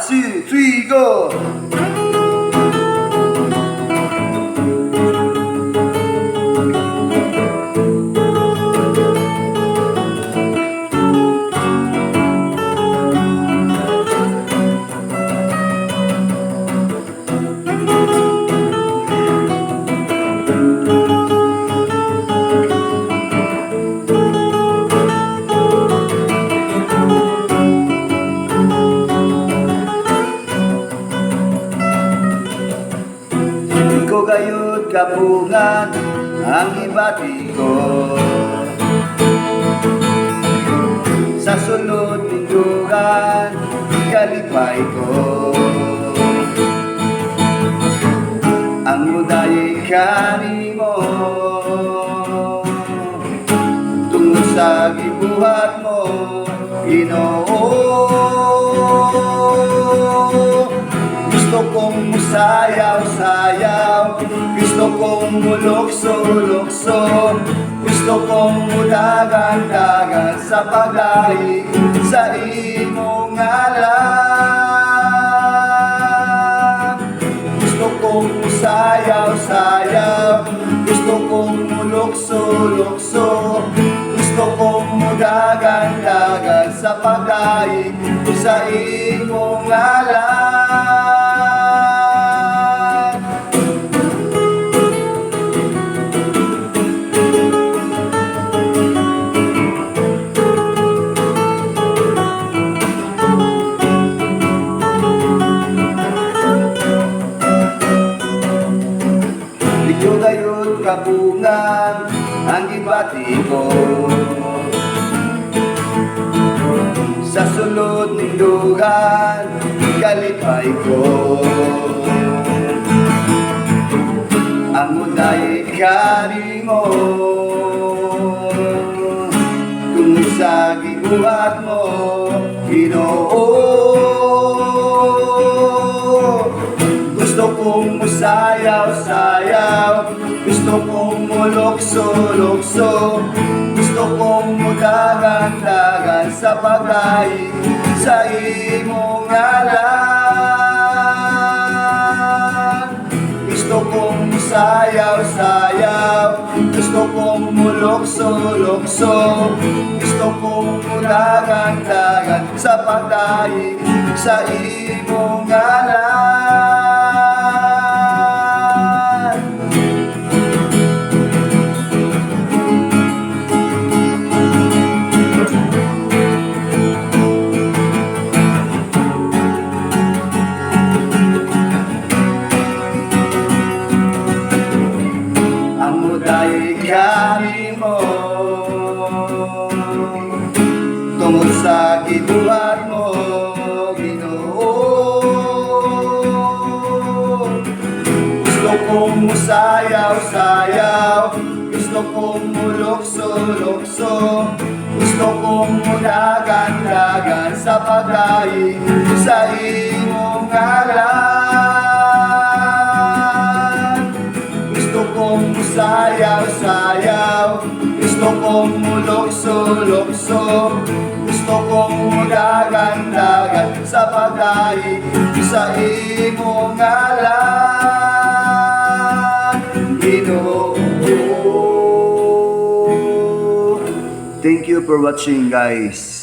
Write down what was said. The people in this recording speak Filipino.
2, 3, go! Iko gayud kapungan ang ibati ko sa sunod tindugan ikalipay ko ang mudayay kanimo tungod sa gibuhat mo Ginoo. Gusto kong musayaw-sayaw, gusto kong mulokso-lokso, gusto kong mudagan-dagan sa pagdaig sa imong ngalan. Gusto kong musayaw-sayaw, gusto kong mulokso-lokso, gusto kong mudagan-dagan sa pagdaig sa imong ngalan. Ikaw gayud kapungan ang gibati ko sa sulod ning dugan kalipay ko ang muday kanimo tungod sa gibuhat mo Ginoo. Gusto kong musayaw-sayaw, gusto kong mulokso-lokso, gusto kong mudagan-dagan sa pagdaig sa imong ngalan. Gusto kong musayaw-sayaw, gusto kong mulokso-lokso, gusto kong mudagan-dagan sa pagdaig sa imong ngalan. Kanimo tungod sa gibuhat mo Ginoo. Gusto kong musayaw-sayaw, gusto kong mulokso-lokso, gusto kong mudagan-dagan sa pagdaig sa imong ngalan. Gusto kong musayaw-sayaw, gusto kong mulokso-lokso, gusto kong mudagan-dagan sa pagdaig sa imong ngalan Ginoo. Thank you for watching, guys.